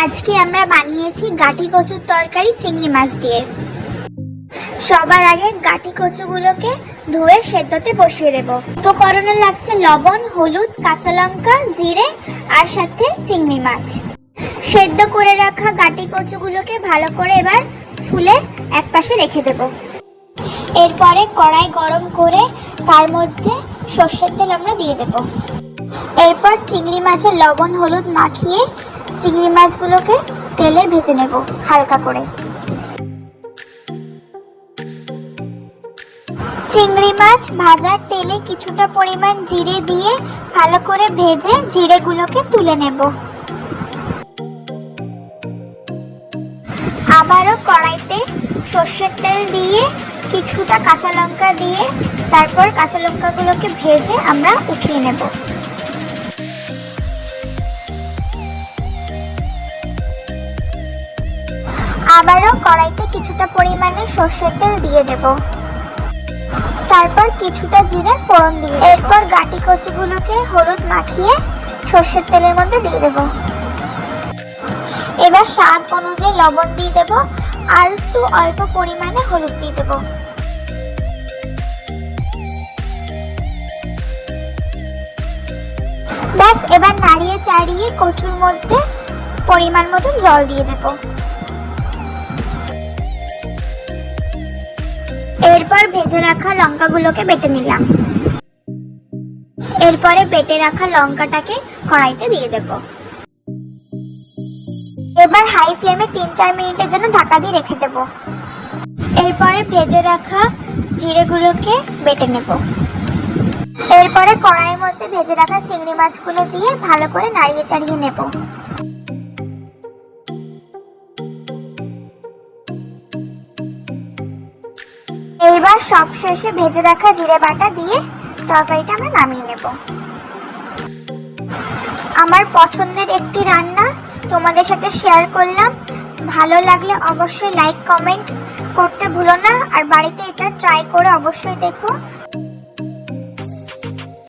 আজকে আমরা বানিয়েছি গাটি কচুর তরকারি চিংড়ি মাছ দিয়ে। সবার আগে গাটি কচুগুলোকে ধুয়ে সেদ্ধতে বসিয়ে দেব। উপকরণে লাগছে লবণ, হলুদ, কাঁচা লঙ্কা, জিরে আর সাথে চিংড়ি মাছ। সেদ্ধ করে রাখা গাটি কচুগুলোকে ভালো করে এবার ছুলে একপাশে রেখে দেব। এরপরে কড়াই গরম করে তার মধ্যে সর্ষের তেল আমরা দিয়ে দেব। এরপর চিংড়ি মাছের লবণ হলুদ মাখিয়ে চিংড়ি মাছগুলোকে তেলে ভেজে নেব হালকা করে। চিংড়ি মাছ ভাজার তেলে কিছুটা পরিমাণ জিরে দিয়ে ভালো করে ভেজে জিরেগুলোকে তুলে নেব। আবারও কড়াইতে সর্ষের তেল দিয়ে কিছুটা কাঁচা লঙ্কা দিয়ে তারপর কাঁচা লঙ্কাগুলোকে ভেজে আমরা উঠিয়ে নেব। আবারও কড়াইতে কিছুটা পরিমাণে সর্ষের তেল দিয়ে দেব। তারপর কিছুটা জিরে ফোড়ন দিয়ে এরপর গাটি কচুগুলোকে হলুদ মাখিয়ে সর্ষের তেলের মধ্যে দিয়ে দেব। এবার স্বাদ অনুযায়ী লবণ দিয়ে দেব আর একটু অল্প পরিমাণে হলুদ দিয়ে দেব। ব্যাস, এবার নাড়িয়ে চাড়িয়ে কচুর মধ্যে পরিমাণ মতন জল দিয়ে দেব। এরপর ভেজে রাখা লঙ্কাগুলোকে বেটে নিলাম। এরপরে বেটে রাখা লঙ্কাটাকে কড়াইতে দিয়ে দেব। এবার হাই ফ্লেমে 3-4 মিনিটের জন্য ঢাকা দিয়ে রেখে দেব। এরপরে ভেজে রাখা জিরেগুলোকে বেটে নেব। এরপরে কড়াইয়ের মধ্যে ভেজে রাখা চিংড়ি মাছগুলো দিয়ে ভালো করে নাড়িয়ে চাড়িয়ে নেব। এইবার সবশেষে ভেজে রাখা জিরে বাটা দিয়ে তরকারিটা আমরা নামিয়ে নেব। আমার পছন্দের একটি রান্না তোমাদের সাথে শেয়ার করলাম। ভালো লাগলে অবশ্যই লাইক কমেন্ট করতে ভুলো না, আর বাড়িতে এটা ট্রাই করে অবশ্যই দেখো।